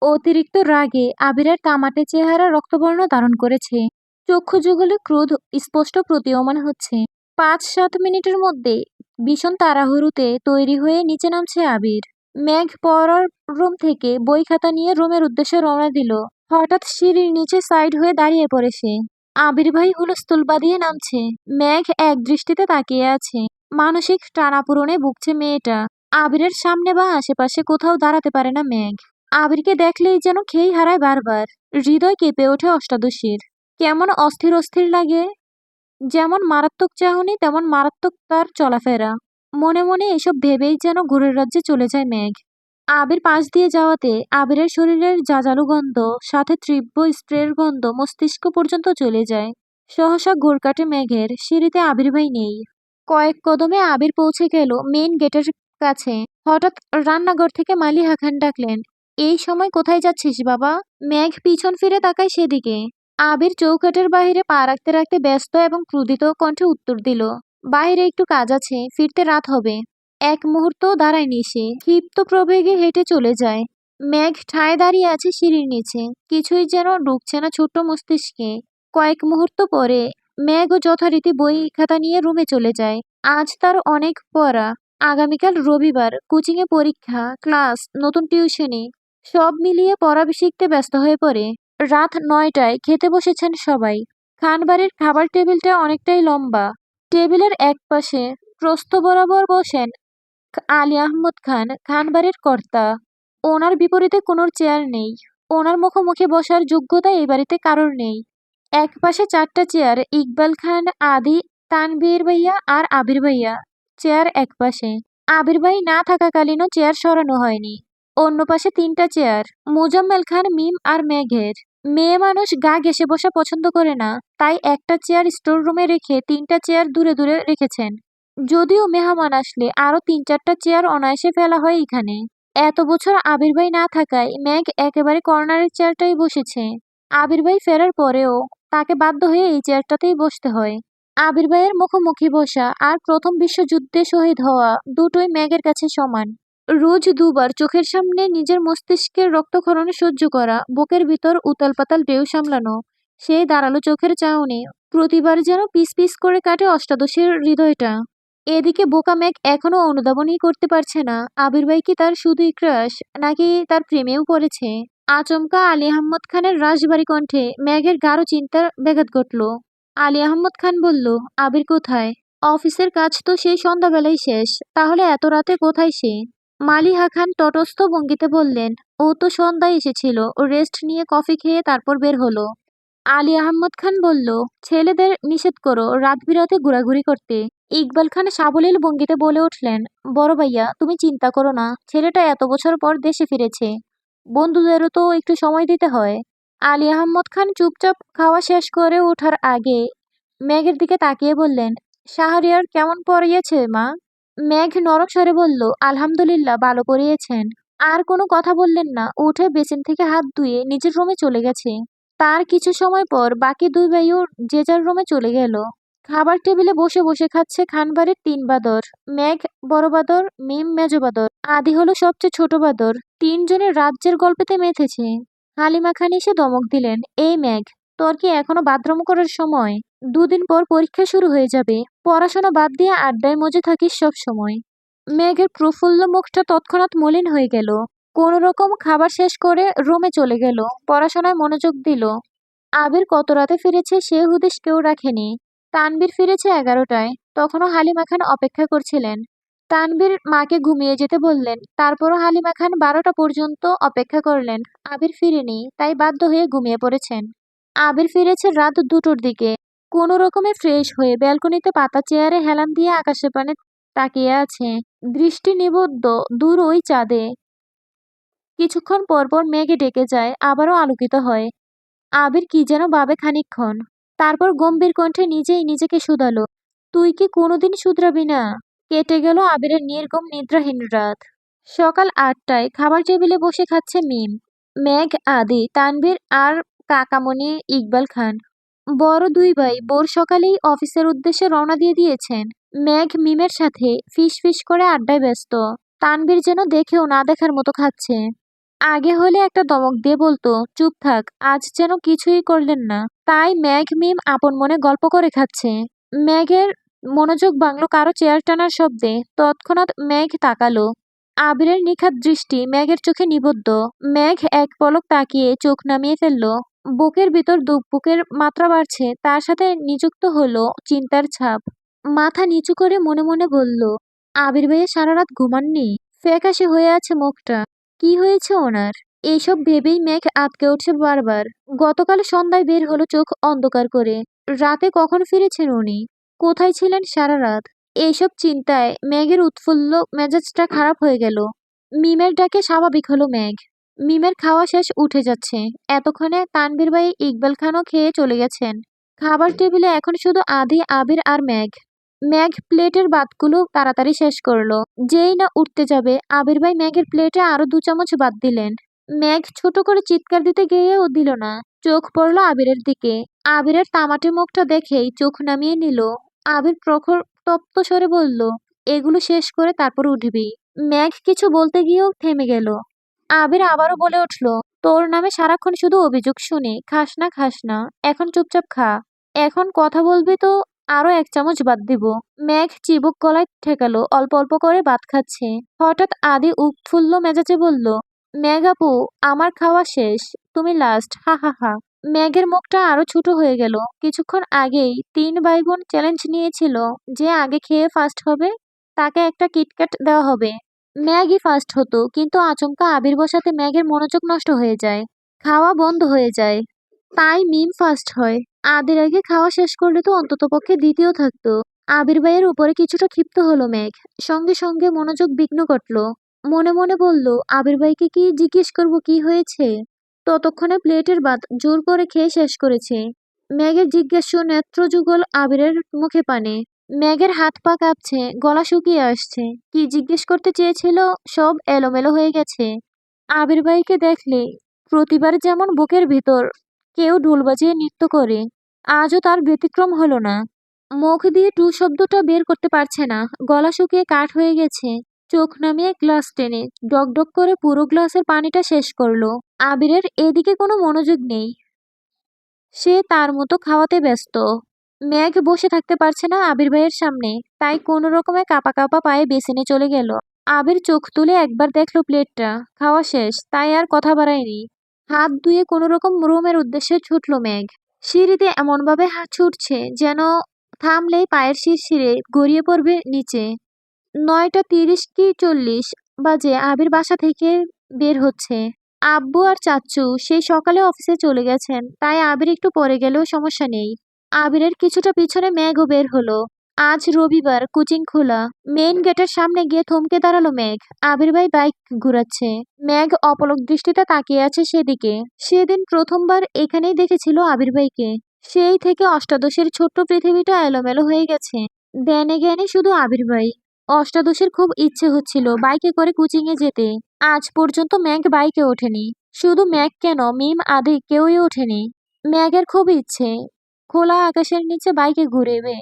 অতিরিক্ত রাগে আবিরের তামাটে চেহারা রক্তবর্ণ ধারণ করেছে। চক্ষু যুগলে ক্রোধ স্পষ্ট প্রতীয়মান হচ্ছে। ৫-৭ মিনিটের মধ্যে ভীষণ তাড়াহুড়োতে তৈরি হয়ে নিচে নামছে আবির। মেঘ পড়ার রুম থেকে বই খাতা নিয়ে রুমের উদ্দেশ্যে রওনা দিল। হঠাৎ সিঁড়ির নিচে সাইড হয়ে দাঁড়িয়ে পড়ে সে। আবির ভাই হুলস্থুল বাঁধিয়ে নামছে। মেঘ এক দৃষ্টিতে তাকিয়ে আছে। মানসিক টানাপোড়েনে ভুগছে মেয়েটা। আবিরের সামনে বা আশেপাশে কোথাও দাঁড়াতে পারে না মেঘ। আবিরকে দেখলেই যেন খেই হারায় বারবার। হৃদয় কেঁপে ওঠে অষ্টাদশীর। কেমন অস্থির অস্থির লাগে। যেমন মারাত্মক চাহনি তেমন মারাত্মক তার চলাফেরা। মনে মনে এসব ভেবেই যেন ঘোরের রাজ্যে চলে যায় মেঘ। আবির পাশ দিয়ে যাওয়াতে আবিরের শরীরের জাজালো গন্ধ সাথে তীব্র স্প্রের গন্ধ মস্তিষ্ক পর্যন্ত চলে যায়। সহসা ঘোর কাটে মেঘের। সিঁড়িতে আবির ভাই নেই। কয়েক কদমে আবির পৌঁছে গেল মেইন গেটের কাছে। হঠাৎ রান্নাঘর থেকে মালিহা খান ডাকলেন, এই সময় কোথায় যাচ্ছিস বাবা? মেঘ পিছন ফিরে তাকায় সেদিকে। আবির চৌকাঠের বাহিরে পা রাখতে রাখতে ব্যস্ত এবং ক্রোধিত কণ্ঠে উত্তর দিল, বাইরে একটু কাজ আছে, ফিরতে রাত হবে। এক মুহূর্তও দাঁড়ায়নি সে, ক্ষিপ্ত প্রবেগে হেঁটে চলে যায়। মেঘ ঠায় দাঁড়িয়ে আছে সিঁড়ির নিচে। কিছুই যেন ঢুকছে না ছোট্ট মস্তিষ্কে। কয়েক মুহূর্ত পরে মেঘ যথারীতি বই খাতা নিয়ে রুমে চলে যায়। আজ তার অনেক পড়া। আগামীকাল রবিবার, কোচিংয়ে পরীক্ষা, ক্লাস, নতুন টিউশনি, সব মিলিয়ে পড়া শিখতে ব্যস্ত হয়ে পড়ে। রাত ৯টায় খেতে বসেছেন সবাই। খানবাড়ির খাবার টেবিলটা অনেকটাই লম্বা। টেবিলের এক পাশে প্রস্থ বরাবর বসেন আলী আহমদ খান, খানবাড়ির কর্তা। ওনার বিপরীতে কোনো চেয়ার নেই। ওনার মুখোমুখি বসার যোগ্যতা এই বাড়িতে কারোর নেই। এক পাশে ৪টা চেয়ার, ইকবাল খান, আদি, তানভীর ভাইয়া আর আবির ভাইয়া। চেয়ার এক পাশে। আবির ভাই না থাকাকালীনও চেয়ার সরানো হয়নি। অন্য পাশে ৩টা চেয়ার, মোজাম্মেল খান, মিম আর মেঘের। মেয়ে মানুষ গা ঘেঁষে বসা পছন্দ করে না, তাই একটা চেয়ার স্টোর রুমে রেখে ৩টা চেয়ার দূরে দূরে রেখেছেন। যদিও মেহমান আসলে আরো ৩-৪টা চেয়ার অনায়াসে ফেলা হয় এখানে। এত বছর আবির ভাই না থাকায় মেঘ একেবারে কর্নারের চেয়ারটাই বসেছে। আবির ভাই ফেরার পরেও তাকে বাধ্য হয়ে এই চেয়ারটাতেই বসতে হয়। আবির ভাইয়ের মুখোমুখি বসা আর প্রথম বিশ্বযুদ্ধে শহীদ হওয়া দুটোই মেঘের কাছে সমান। রোজ দুবার চোখের সামনে নিজের মস্তিষ্কের রক্তক্ষরণ সহ্য করা, বুকের ভিতর উতাল পাতাল ঢেউ সামলানো, সেই দাঁড়ালো চোখের চাহনি, প্রতিবার যেন পিস পিস করে কাটে অষ্টাদশীর হৃদয়টা। এদিকে বোকা মেঘ এখনো অনুধাবনই করতে পারছে না আবির ভাই কি তার শুধুই ক্রাশ, নাকি তার প্রেমেও পড়েছে। আচমকা আলী আহমদ খানের রাশভারী কণ্ঠে মেঘের গাঢ় চিন্তার ব্যাঘাত ঘটল। আলী আহমদ খান বলল, আবির কোথায়? অফিসের কাজ তো সেই সন্ধ্যাবেলাই শেষ, তাহলে এত রাতে কোথায় সে? মালিহা খান তটস্থ ভঙ্গিতে বললেন, ও তো সন্ধ্যায় এসেছিল, ও রেস্ট নিয়ে কফি খেয়ে তারপর বের হলো। আলী আহমদ খান বলল, ছেলেদের নিষেধ করো রাত বিরাতে ঘোরাঘুরি করতে। ইকবাল খান সাবলীল ভঙ্গিতে বলে উঠলেন, বড় ভাইয়া তুমি চিন্তা করো না, ছেলেটা এত বছর পর দেশে ফিরেছে, বন্ধুদেরও তো একটু সময় দিতে হয়। আলী আহমদ খান চুপচাপ খাওয়া শেষ করে ওঠার আগে মেঘের দিকে তাকিয়ে বললেন, শাহরিয়ার কেমন পড়িয়েছে মা? মেঘ নরম স্বরে বলল, আলহামদুলিল্লাহ ভালো পড়িয়েছেন। আর কোনো কথা বললেন না, উঠে বেসিন থেকে হাত ধুয়ে নিজের রুমে চলে গেছে। তার কিছু সময় পর বাকি দুই ভাইও যে যার রুমে চলে গেল। খাবার টেবিলে বসে বসে খাচ্ছে খানবাড়ির ৩ বাদর। মেঘ বড় বাদর, মিম মেজ বাদর, আদি হলো সবচেয়ে ছোট বাদর। ৩ জনের রাজ্যের গল্পেতে মেতেছে। হালিমা খান এসে ধমক দিলেন, এই মেঘ, তোর কি এখনো বাথরুম করার সময়? ২ দিন পর পরীক্ষা শুরু হয়ে যাবে, পড়াশোনা বাদ দিয়ে আড্ডায় মজে থাকিস সব সময়। মেঘের প্রফুল্ল মুখটা তৎক্ষণাৎ মলিন হয়ে গেল। কোনো রকম খাবার শেষ করে রুমে চলে গেল, পড়াশোনায় মনোযোগ দিল। আবির কত রাতে ফিরেছে সে হুদিস কেউ রাখেনি। তানভীর ফিরেছে 11টায়, তখনও হালিমা খান অপেক্ষা করছিলেন। তানভীর মাকে ঘুমিয়ে যেতে বললেন, তারপরও হালিমা খান 12টা পর্যন্ত অপেক্ষা করলেন। আবির ফিরেনি, তাই বাধ্য হয়ে ঘুমিয়ে পড়েছেন। আবির ফিরেছে রাত 2টোর দিকে। কোনো রকমে ফ্রেশ হয়ে ব্যালকনিতে পাতা চেয়ারে হেলান দিয়ে আকাশের পানে তাকিয়ে আছে। দৃষ্টি নিবদ্ধ দূর ওই চাঁদে। কিছুক্ষণ পর পর মেঘে ডেকে যায়, আবারও আলোকিত হয়। আবির কি যেন ভাবে খানিকক্ষণ। তারপর গম্ভীর কণ্ঠে নিজেই নিজেকে শুধালো, তুই কি কোনোদিন শুধরাবি না? কেটে গেল আবিরের নির্ঘুম নিদ্রাহীন রাত। সকাল 8টায় খাবার টেবিলে বসে খাচ্ছে মিম, মেঘ, আদি, তানভীর আর কাকামণি ইকবাল খান। বড় দুই ভাই ভোর সকালেই অফিসের উদ্দেশ্যে রওনা দিয়ে দিয়েছেন। মেঘ মিমের সাথে ফিস ফিস করে আড্ডায় ব্যস্ত। তানভীর যেন দেখেও না দেখার মতো খাচ্ছে। আগে হলে একটা দমক দিয়ে বলতো, চুপ থাক, আজ যেন কিছুই করলেন না। তাই ম্যাঘ মিম আপন মনে গল্প করে খাচ্ছে। ম্যাঘের মনোযোগ ভাঙল কারো চেয়ার টানার শব্দে। তৎক্ষণাৎ মেঘ তাকালো। আবিরের নিখাদ দৃষ্টি ম্যাঘের চোখে নিবদ্ধ। মেঘ এক পলক তাকিয়ে চোখ নামিয়ে ফেলল। বুকের ভিতর বুকের মাত্রা বাড়ছে, তার সাথে নিযুক্ত হলো চিন্তার ছাপ। মাথা নিচু করে মনে মনে বলল, আবির ভাইয়া সারা রাত ঘুমাননি? ফ্যাকাশে হয়ে আছে মুখটা। কি হয়েছে ওনার? এইসব ভেবেই মেঘ আঁতকে উঠছে বারবার। গতকাল সন্ধ্যায় বের হলো চোখ অন্ধকার করে। রাতে কখন ফিরেছেন উনি? কোথায় ছিলেন সারা রাত? এইসব চিন্তায় মেঘের উৎফুল্ল মেজাজটা খারাপ হয়ে গেল। মিমের ডাকে স্বাভাবিক হলো মেঘ। মিমের খাওয়া শেষ, উঠে যাচ্ছে। এতক্ষণে তানভীর ভাই ইকবাল খানও খেয়ে চলে গেছেন। খাবার টেবিলে এখন শুধু আদি, আবির আর মেঘ। মেঘ প্লেটের ভাতগুলো তাড়াতাড়ি শেষ করলো। যেই না উঠতে যাবে, আবির ভাই মেঘের প্লেটে আরো 2 চামচ ভাত দিলেন। মেঘ ছোট করে চিৎকার দিতে গিয়েও দিল না। চোখ পড়লো আবিরের দিকে। আবিরের তামাটে মুখটা দেখেই চোখ নামিয়ে নিল। আবির প্রখর তপ্ত স্বরে বলল, এগুলো শেষ করে তারপর উঠবি। মেঘ কিছু বলতে গিয়েও থেমে গেল। আবির আবারও বলে উঠল, তোর নামে সারাক্ষণ শুধু অভিযোগ শুনি, খাস না খাস না। এখন চুপচাপ খা। এখন কথা বলবি তো আরো 1 চামচ ভাত দিব। মেঘ চিবুক গলায় ঠেকালো, অল্প অল্প করে ভাত খাচ্ছে। হঠাৎ আদি উৎফুল্ল মেজাজে বলল, মেঘ আপু, আমার খাওয়া শেষ, তুমি লাস্ট, হা হা হা। মেঘের মুখটা আরো ছোট হয়ে গেল। কিছুক্ষণ আগেই 3 ভাই বোন চ্যালেঞ্জ নিয়েছিল, যে আগে খেয়ে ফার্স্ট হবে তাকে একটা কিটক্যাট দেওয়া হবে। ম্যাগই ফার্স্ট হতো, কিন্তু আচমকা আবির বসাতে ম্যাগের মনোযোগ নষ্ট হয়ে যায়। খাওয়া বন্ধ হয়ে যায়। তাই মিম ফার্স্ট হয়। আদির আগে খাওয়া শেষ করলে তো অন্ততপক্ষে দ্বিতীয় থাকতো। আবির ভাইয়ের উপরে কিছুটা ক্ষিপ্ত হলো মেঘ। সঙ্গে সঙ্গে মনোযোগ বিঘ্ন ঘটল। মনে মনে বলল, আবির ভাইকে কি জিজ্ঞেস করব কি হয়েছে? ততক্ষণে প্লেটের ভাত জোর করে খেয়ে শেষ করেছে। মেঘের জিজ্ঞাস্য নেত্রযুগল আবিরের মুখে পানে। মেঘের হাত পা কাঁপছে, গলা শুকিয়ে আসছে। কি জিজ্ঞেস করতে চেয়েছিল সব এলোমেলো হয়ে গেছে। আবির ভাইকে দেখলে প্রতিবার যেমন বুকের ভিতর কেউ ঢোল বাজিয়ে নৃত্য করে, আজও তার ব্যতিক্রম হলো না। মুখ দিয়ে টু শব্দটা বের করতে পারছে না, গলা শুকিয়ে কাঠ হয়ে গেছে। চোখ নামিয়ে গ্লাস টেনে ডক করে পুরো গ্লাসের পানিটা শেষ করলো। আবিরের এদিকে কোনো মনোযোগ নেই। সে তার মতো খাওয়াতে ব্যস্ত। মেঘ বসে থাকতে পারছে না আবির ভাইয়ের সামনে, তাই কোনো রকমে কাঁপা কাঁপা পায়ে বেসিনে চলে গেল। আবির চোখ তুলে একবার দেখলো প্লেটটা, খাওয়া শেষ, তাই আর কথা বাড়ায়নি। হাত ধুয়ে কোনো রকম রুমের উদ্দেশ্যে ছুটল মেঘ। সিঁড়িতে এমনভাবে হাত ছুটছে যেন থামলেই পায়ের শিরশিরে গড়িয়ে পড়বে নিচে। 9টা 30 কি 40 বাজে আবির বাসা থেকে বের হচ্ছে। আব্বু আর চাচ্চু সেই সকালে অফিসে চলে গেছেন, তাই আবির একটু পরে গেলেও সমস্যা নেই। আবিরের কিছুটা পিছনে মেঘও বের হলো। আজ রবিবার, কোচিং খোলা। মেইন গেটের সামনে গিয়ে থমকে দাঁড়ালো মেঘ। আবির ভাই বাইক ঘুরাচ্ছে। মেঘ অপলক দৃষ্টিতে তাকিয়ে আছে সেদিকে। সেদিন প্রথমবার এখানেই দেখেছিল আবির ভাইকে। সেই থেকে অষ্টাদশের ছোট্ট পৃথিবীটা এলোমেলো হয়ে গেছে। ধ্যানে জ্ঞানে শুধু আবির ভাই। অষ্টাদশের খুব ইচ্ছে হচ্ছিল বাইকে করে কোচিংয়ে যেতে। আজ পর্যন্ত মেঘ বাইকে ওঠেনি। শুধু মেঘ কেন, মিম আদি কেউই ওঠেনি। মেঘের খুব ইচ্ছে খোলা আকাশের নিচে বাইকে ঘুরেবে,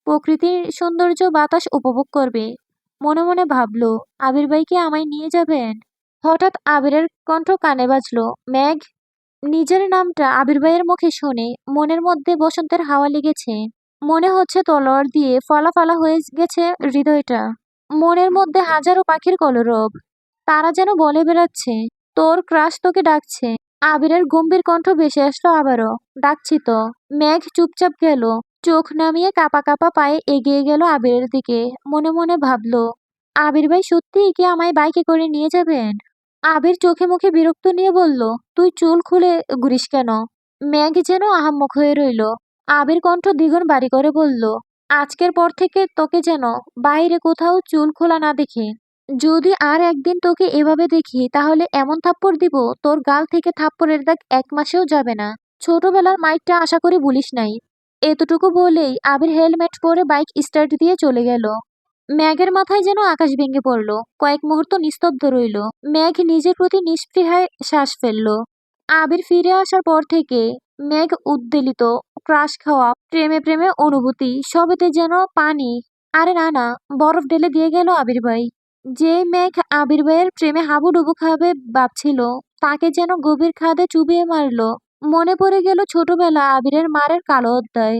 প্রকৃতির সৌন্দর্য বাতাস উপভোগ করবে। মনে মনে ভাবলো, আবির ভাই কি আমায় নিয়ে যাবেন? হঠাৎ আবিরের কণ্ঠ কানে বাজলো, মেঘ। নিজের নামটা আবির ভাইয়ের মুখে শুনে মনের মধ্যে বসন্তের হাওয়া লেগেছে। মনে হচ্ছে তলোয়ার দিয়ে ফালা ফালা হয়ে গেছে হৃদয়টা। মনের মধ্যে হাজারো পাখির কলরব। তারা যেন বলে বেড়াচ্ছে, তোর ক্রাশ তোকে ডাকছে। আবিরের গম্ভীর কণ্ঠ ভেসে আসলো আবারও, ডাকছি তো। মেঘ চুপচাপ গেল। চোখ নামিয়ে কাঁপা কাঁপা পায়ে এগিয়ে গেল আবিরের দিকে। মনে মনে ভাবলো, আবির ভাই সত্যিই কি আমায় বাইকে করে নিয়ে যাবেন? আবির চোখে মুখে বিরক্ত নিয়ে বলল, তুই চুল খুলে ঘুরিস কেন? মেঘ যেন আহাম্মক হয়ে রইল। আবির কণ্ঠ দ্বিগুণ বাড়ি করে বলল, আজকের পর থেকে তোকে যেন বাইরে কোথাও চুল খোলা না দেখি। যদি আর একদিন তোকে এভাবে দেখি, তাহলে এমন থাপ্পড় দিব তোর গাল থেকে থাপ্পড়ের দাগ 1 মাসেও যাবে না। ছোটবেলার মাইরটা আশা করি ভুলিস নাই। এতটুকু বলেই আবির হেলমেট পরে বাইক স্টার্ট দিয়ে চলে গেল। মেঘের মাথায় যেন আকাশ ভেঙে পড়ল। কয়েক মুহূর্ত নিস্তব্ধ রইল। মেঘ নিজের প্রতি নিস্পৃহায় শ্বাস ফেলল। আবির ফিরে আসার পর থেকে মেঘ উদ্বেলিত, ক্রাশ খাওয়া, প্রেমে প্রেমে অনুভূতি সবেতে যেন পানি, আরে না না, বরফ ঢেলে দিয়ে গেল আবির ভাই। যে মেঘ আবির ভাইয়ের প্রেমে হাবুডুবু খাবে ভাবছিল, তাকে যেন গভীর খাদে চুবিয়ে মারল। মনে পড়ে গেল ছোটবেলা আবিরের মারের কালো অধ্যায়।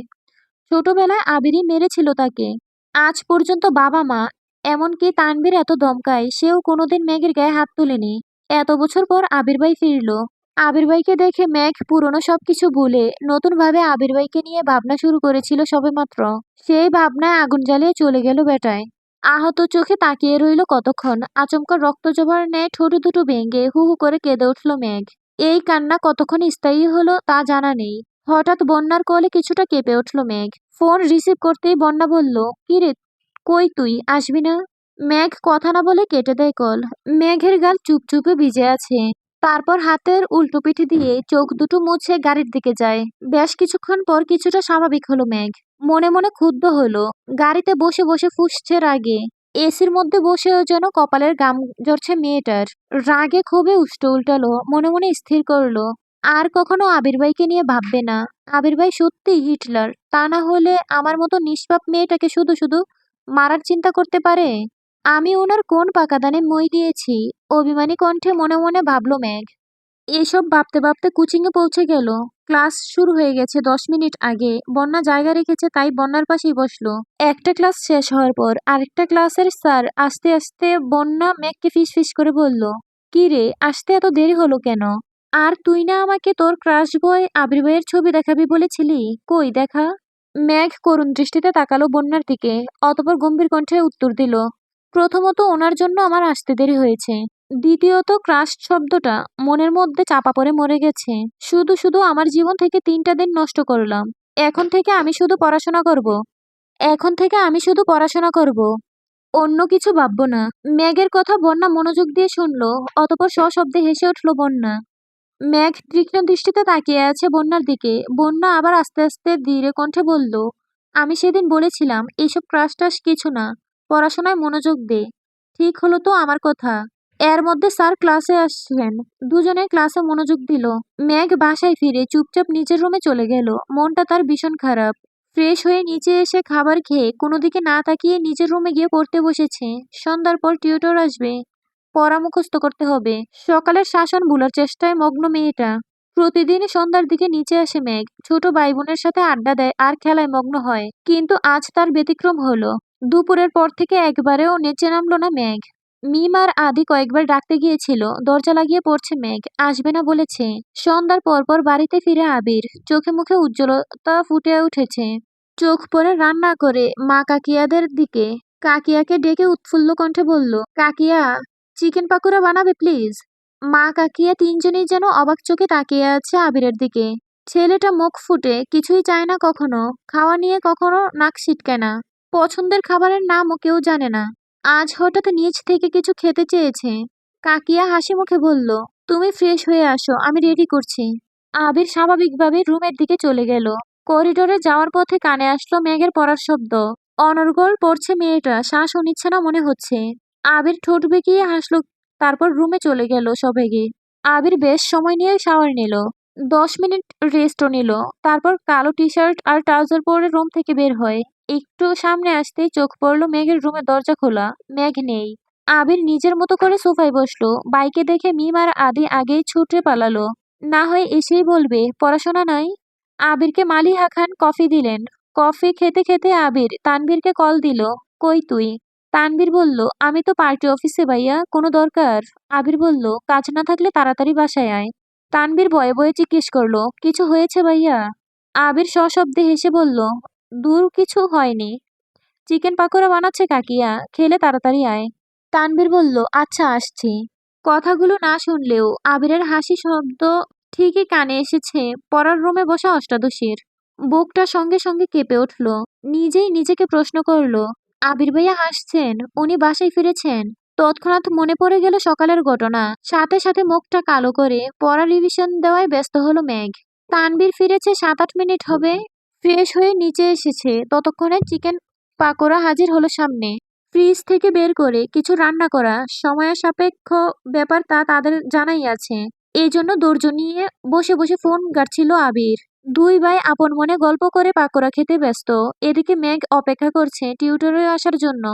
ছোটবেলায় আবিরই মেরেছিল তাকে। আজ পর্যন্ত বাবা মা, এমনকি তানভীর এত ধমকায়, সেও কোনোদিন মেঘের গায়ে হাত তোলেনি। এত বছর পর আবির ভাই ফিরল। আবির ভাইকে দেখে মেঘ পুরনো সবকিছু ভুলে নতুন ভাবে আবির ভাইকে নিয়ে ভাবনা শুরু করেছিল সবেমাত্র। সেই ভাবনায় আগুন জ্বালিয়ে চলে গেল বেটায়। আহত চোখে তাকিয়ে রইল কতক্ষণ। আচমকা রক্ত জবার ন্যায় ঠোঁট দুটো ভেঙে হু হু করে কেঁদে উঠল মেঘ। এই কান্না কতক্ষণ স্থায়ী হলো তা জানা নেই। হঠাৎ বন্যার কোলে কিছুটা কেঁপে উঠল মেঘ। ফোন রিসিভ করতেই বন্যা বলল, কিরে, কই তুই, আসবি না? মেঘ কথা না বলে কেটে দেয় কল। মেঘের গাল চুপচুপে ভিজে আছে। তারপর হাতের উল্টো পিঠে দিয়ে চোখ দুটো মুছে গাড়ির দিকে যায়। বেশ কিছুক্ষণ পর কিছুটা স্বাভাবিক হলো মেঘ। মনে মনে ক্ষুব্ধ হলো। গাড়িতে বসে বসে ফুঁসছে রাগে। এসির মধ্যে বসেও যেন কপালের ঘাম ঝরছে মেয়েটার। রাগে ক্ষোভে উষ্ঠ উল্টালো, মনে মনে স্থির করলো, আর কখনো আবির ভাইকে নিয়ে ভাববে না। আবির ভাই সত্যিই হিটলার। তা না হলে আমার মতো নিষ্পাপ মেয়েটাকে শুধু শুধু মারার চিন্তা করতে পারে? আমি ওনার কোন পাকাদানে মই দিয়েছি? অভিমানী কণ্ঠে মনে মনে ভাবল মেঘ। এসব ভাবতে ভাবতে কোচিংয়ে পৌঁছে গেল। ক্লাস শুরু হয়ে গেছে 10 মিনিট আগে। বন্যা জায়গা রেখেছে তাই বন্যার পাশেই বসলো। একটা ক্লাস শেষ হওয়ার পর আরেকটা ক্লাসের স্যার আস্তে আস্তে বন্যা মেঘকে ফিস করে বলল, কি রে, আসতে এত দেরি হলো কেন? আর তুই না আমাকে তোর ক্রাশ বয় আবির ভাইয়ের ছবি দেখাবি বলেছিলি, কই দেখা? মেঘ করুণ দৃষ্টিতে তাকালো বন্যার দিকে, অতঃপর গম্ভীর কণ্ঠে উত্তর দিল, প্রথমত ওনার জন্য আমার আসতে দেরি হয়েছে। দ্বিতীয়ত ক্রাশ শব্দটা মনের মধ্যে চাপা পড়ে মরে গেছে। শুধু শুধু আমার জীবন থেকে 3টা দিন নষ্ট করলাম। এখন থেকে আমি শুধু পড়াশোনা করব। এখন থেকে আমি শুধু পড়াশোনা করব। অন্য কিছু ভাববো না। মেঘের কথা বন্যা মনোযোগ দিয়ে শুনলো, অতঃপর সশব্দে হেসে উঠল বন্যা। মেঘ তীক্ষ্ণ দৃষ্টিতে তাকিয়ে আছে বন্যার দিকে। বন্যা আবার আস্তে আস্তে ধীরে কণ্ঠে বলল, আমি সেদিন বলেছিলাম এইসব ক্রাশ টাশ কিছু না, পড়াশোনায় মনোযোগ দে। ঠিক হলো তো আমার কথা? এর মধ্যে স্যার ক্লাসে আসলেন। দুজনে ক্লাসে মনোযোগ দিল। মেঘ বাসায় ফিরে চুপচাপ নিজের রুমে চলে গেল। মনটা তার ভীষণ খারাপ। ফ্রেশ হয়ে নিচে এসে খাবার খেয়ে কোনো দিকে না তাকিয়ে নিজের রুমে গিয়ে পড়তে বসেছে। সন্ধ্যার পর টিউটর আসবে। পড়া মুখস্থ করতে হবে। সকালের শাসন ভুলার চেষ্টায় মগ্ন মেয়েটা। প্রতিদিনই সন্ধ্যার দিকে নিচে আসে মেঘ। ছোট ভাই বোনের সাথে আড্ডা দেয় আর খেলায় মগ্ন হয়। কিন্তু আজ তার ব্যতিক্রম হলো। দুপুরের পর থেকে একবারেও নিচে নামলো না মেঘ। মিম আর আদি কয়েকবার ডাকতে গিয়েছিল, দরজা লাগিয়ে পড়ছে মেঘ, আসবে না বলেছে। সন্ধ্যার পরপর বাড়িতে ফিরে আবির। চোখে মুখে উজ্জ্বলতা ফুটে উঠেছে। চোখ পড়ে রান্না করে মা কাকিয়াদের দিকে। কাকিয়াকে ডেকে উৎফুল্ল কণ্ঠে বলল, কাকিয়া, চিকেন পাকোড়া বানাবে প্লিজ। মা কাকিয়া তিনজনেই যেন অবাক চোখে তাকিয়ে আছে আবিরের দিকে। ছেলেটা মুখ ফুটে কিছুই চায় না কখনো, খাওয়া নিয়ে কখনো নাক সিটকায় না। পছন্দের খাবারের নামও কেউ জানে না। আজ হঠাৎ নিজ থেকে কিছু খেতে চেয়েছে। কাকিয়া হাসি মুখে বলল, তুমি ফ্রেশ হয়ে আসো, আমি রেডি করছি। আবির স্বাভাবিকভাবে রুমের দিকে চলে গেল। করিডোরে যাওয়ার পথে কানে আসলো মেঘের পড়ার শব্দ। অনর্গল পড়ছে মেয়েটা, শ্বাসও নিচ্ছে না মনে হচ্ছে। আবির ঠোঁট বেঁকিয়ে হাসলো, তারপর রুমে চলে গেল সবেগে। আবির বেশ সময় নিয়ে শাওয়ার নিল। 10 মিনিট রেস্টও নিল। তারপর কালো টি শার্ট আর ট্রাউজার পরে রুম থেকে বের হয়। একটু সামনে আসতেই চোখ পড়ল মেঘের রুমের দরজা খোলা। মেঘ নেই। আবির নিজের মতো করে সোফায় বসলো। বাইকে দেখে মিম আর আদি আগেই ছুটে পালালো। না হয় এসেই বলবে পড়াশোনা নাই। আবিরকে মালিহা খান কফি দিলেন। কফি খেতে খেতে আবির তানভীরকে কল দিল, কই তুই? তানভীর বলল, আমি তো পার্টি অফিসে ভাইয়া, কোনো দরকার? আবির বলল, কাজ না থাকলে তাড়াতাড়ি বাসায় আয়। তানভীর ভয়ে ভয়ে জিজ্ঞেস করলো, কিছু হয়েছে ভাইয়া? আবির সশব্দে হেসে বলল, দূর কিছু হয়নি। চিকেন পাকোড়া বানাচ্ছে কাকিয়া, খেলে তাড়াতাড়ি আয়। তানভীর বলল, আচ্ছা আসছি। কথাগুলো না শুনলেও আবিরের হাসি শব্দ ঠিকই কানে এসেছে পড়ার রুমে বসা অষ্টাদশীর। বুকটা সঙ্গে সঙ্গে কেঁপে উঠল। নিজেই নিজেকে প্রশ্ন করলো, আবির ভাইয়া হাসছেন, উনি বাসায় ফিরেছেন? তৎক্ষণাৎ মনে পড়ে গেল সকালের ঘটনা। সাথে সাথে মুখটা কালো করে পড়া রিভিশন দেওয়ায় ব্যস্ত হলো মেঘ। তানভীর ফিরেছে 7-8 মিনিট হবে। ফ্রেশ হয়ে নিচে এসেছে, ততক্ষণে চিকেন পাকোড়া হাজির হলো সামনে। ফ্রিজ থেকে বের করে কিছু রান্না করা সময় সাপেক্ষ ব্যাপার, তা তাদের জানাই আছে। এই জন্য ধৈর্য নিয়ে বসে বসে ফোন ঘাঁটছিল আবির। দুই ভাই আপন মনে গল্প করে পাকোড়া খেতে ব্যস্ত। এদিকে মেঘ অপেক্ষা করছে টিউটরে আসার জন্য।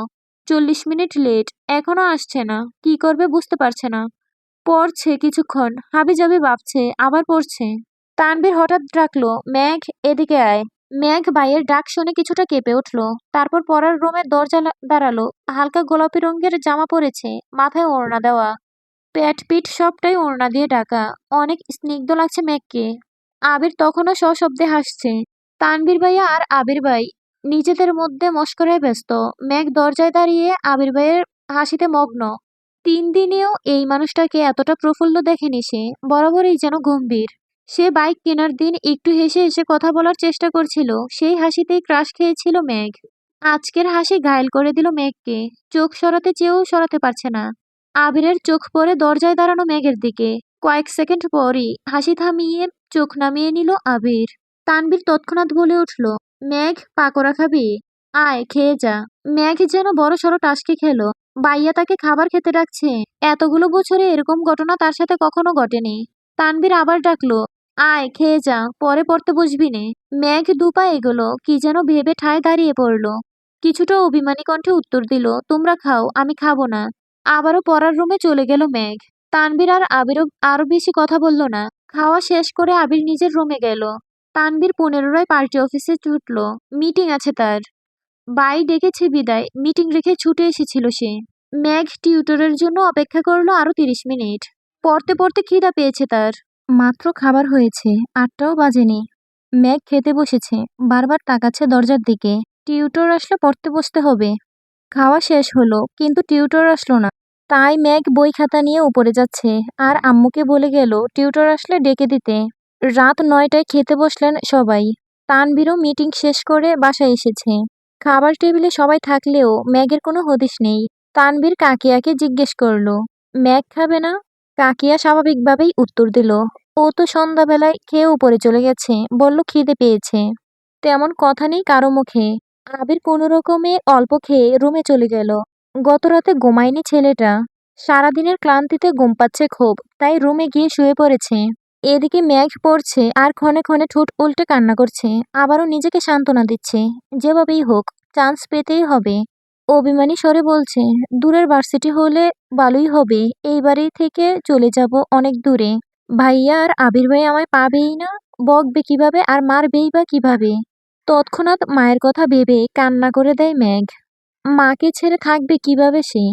40 মিনিট লেট, এখনো আসছে না। কি করবে বুঝতে পারছে না। পড়ছে কিছুক্ষণ, হাবিজাবি ভাবছে, আবার পড়ছে। তানভীর হঠাৎ ডাকলো, মেঘ, এদিকে আয়। মেঘ ভাইয়ের ডাক শুনে কিছুটা কেঁপে উঠল। তারপর পড়ার রুমের দরজা দাঁড়ালো। হালকা গোলাপি রঙের জামা পরেছে, মাথায় ওড়না দেওয়া, পেট পিঠ সবটাই ওড়না দিয়ে ঢাকা। অনেক স্নিগ্ধ লাগছে মেঘকে। আবির তখনও সশব্দে হাসছে। তানভীর ভাইয়া আর আবির ভাই নিজেদের মধ্যে মশকরায় ব্যস্ত। মেঘ দরজায় দাঁড়িয়ে আবির ভাইয়ের হাসিতে মগ্ন। 3 দিনেও এই মানুষটাকে এতটা প্রফুল্ল দেখেনি সে। বরাবরই যেন গম্ভীর। সে বাইক কেনার দিন একটু হেসে হেসে কথা বলার চেষ্টা করছিল, সেই হাসিতেই ক্রাশ খেয়েছিল মেঘ। আজকের হাসি ঘায়েল করে দিল মেঘকে। চোখ সরাতে চেয়েও সরাতে পারছে না। আবিরের চোখ পড়ে দরজায় দাঁড়ানো মেঘের দিকে। কয়েক সেকেন্ড পরই হাসি থামিয়ে চোখ নামিয়ে নিল আবির। তানভীর তৎক্ষণাৎ বলে উঠল, মেঘ, পাকোড়া খাবি? আয়, খেয়ে যা। মেঘ যেন বড় সড়ো টাসকে খেলো। ভাইয়া তাকে খাবার খেতে ডাকছে। এতগুলো বছরে এরকম ঘটনা তার সাথে কখনো ঘটেনি। তানভীর আবার ডাকলো, আয়, খেয়ে যা, পরে পড়তে বসবি নে। মেঘ দুপা এগোলো, কি যেন ভেবে ঠায় দাঁড়িয়ে পড়ল। কিছুটা অভিমানী কণ্ঠে উত্তর দিল, তোমরা খাও, আমি খাবো না। আবারও পড়ার রুমে চলে গেল মেঘ। তানভীর আর আবিরও আরো বেশি কথা বলল না। খাওয়া শেষ করে আবির নিজের রুমে গেল। তানভীর পুনরায় পার্টি অফিসে ছুটল। মিটিং আছে তার। বাই ডেকেছে বিদায়, মিটিং রেখে ছুটে এসেছিল সে। মেঘ টিউটরের জন্য অপেক্ষা করলো আরো 30 মিনিট। পড়তে পড়তে খিদা পেয়েছে তার। মাত্র খাবার হয়েছে, 8টাও বাজেনি। মেঘ খেতে বসেছে, বারবার তাকাচ্ছে দরজার দিকে। টিউটর আসলে পড়তে বসতে হবে। খাওয়া শেষ হলো, কিন্তু টিউটর আসলো না। তাই মেঘ বই খাতা নিয়ে উপরে যাচ্ছে, আর আম্মুকে বলে গেল টিউটর আসলে ডেকে দিতে। রাত 9টায় খেতে বসলেন সবাই। তানভীরও মিটিং শেষ করে বাসায় এসেছে। খাবার টেবিলে সবাই থাকলেও মেঘের কোনো হদিস নেই। তানভীর কাকিয়াকে জিজ্ঞেস করলো, মেঘ খাবে না? কাকিয়া স্বাভাবিকভাবেই উত্তর দিল, ও তো সন্ধ্যাবেলায় খেয়ে উপরে চলে গেছে, বলল খিদে পেয়েছে। তেমন কথা নেই কারো মুখে। আবির কোনোরকমে অল্প খেয়ে রুমে চলে গেল। গতরাতে ঘুমায়নি ছেলেটা। সারাদিনের ক্লান্তিতে ঘুম পাচ্ছে খুব, তাই রুমে গিয়ে শুয়ে পড়েছে। এদিকে মেঘ পড়ছে আর ক্ষণে ক্ষণে ঠোঁট উল্টে কান্না করছে। আবারও নিজেকে সান্ত্বনা দিচ্ছে, যেভাবেই হোক চান্স পেতেই হবে। অভিমানী স্বরে বলছে, দূরের ভার্সিটি হলে ভালোই হবে, এই বাড়ি থেকে চলে যাব অনেক দূরে। ভাইয়া আর আবির ভাই আমায় পাবেই না, বকবে কিভাবে আর মারবেই বা কিভাবে। তৎক্ষণাৎ মায়ের কথা ভেবে কান্না করে দেয় মেঘ। মাকে ছেড়ে থাকবে কিভাবে সে?